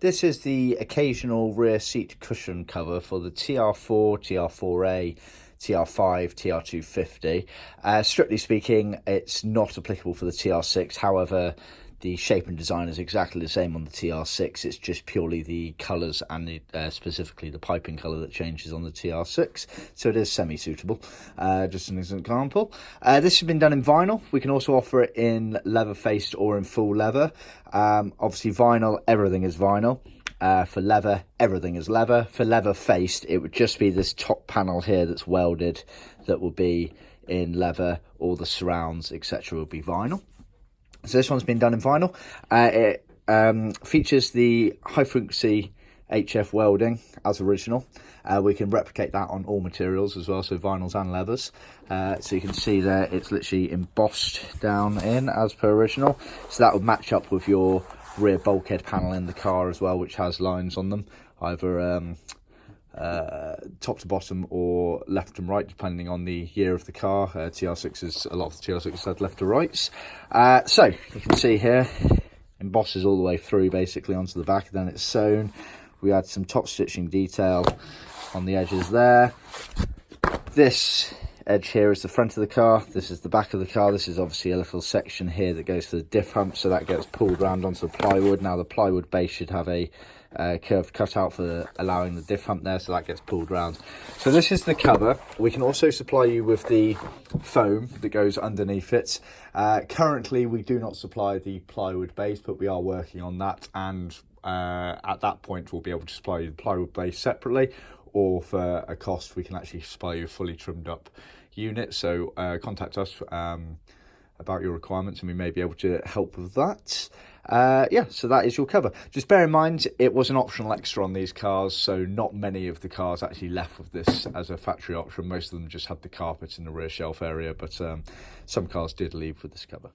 This is the occasional rear seat cushion cover for the TR4, TR4A, TR5, TR250. Strictly speaking, it's not applicable for the TR6. However, the shape and design is exactly the same on the TR6. It's just purely the colours and specifically the piping colour that changes on the TR6. So it is semi-suitable, just as an example. This has been done in vinyl. We can also offer it in leather-faced or in full leather. Obviously vinyl, everything is vinyl. For leather, everything is leather. For leather faced, it would just be this top panel here that's welded that will be in leather. All the surrounds, etc. will be vinyl. So this one's been done in vinyl. It features the high frequency HF welding as original. We can replicate that on all materials as well, so vinyls and leathers. So you can see there it's literally embossed down in as per original. So that would match up with your rear bulkhead panel in the car as well, which has lines on them, either top to bottom or left and right, depending on the year of the car. TR6s, a lot of the TR6s had left to rights. So you can see here, embosses all the way through basically onto the back, and then it's sewn. We had some top stitching detail on the edges there. This edge here is the front of the car, this is the back of the car. This is obviously a little section here that goes for the diff hump, so that gets pulled round onto the plywood. Now the plywood base should have a curved cutout for allowing the diff hump there, so that gets pulled round. So this is the cover. We can also supply you with the foam that goes underneath it. Currently we do not supply the plywood base, but we are working on that, and at that point we'll be able to supply you the plywood base separately, or for a cost we can actually supply you a fully trimmed up unit. So contact us about your requirements and we may be able to help with that. Yeah, so that is your cover. Just bear in mind it was an optional extra on these cars, so not many of the cars actually left with this as a factory option. Most of them just had the carpet in the rear shelf area, but some cars did leave with this cover.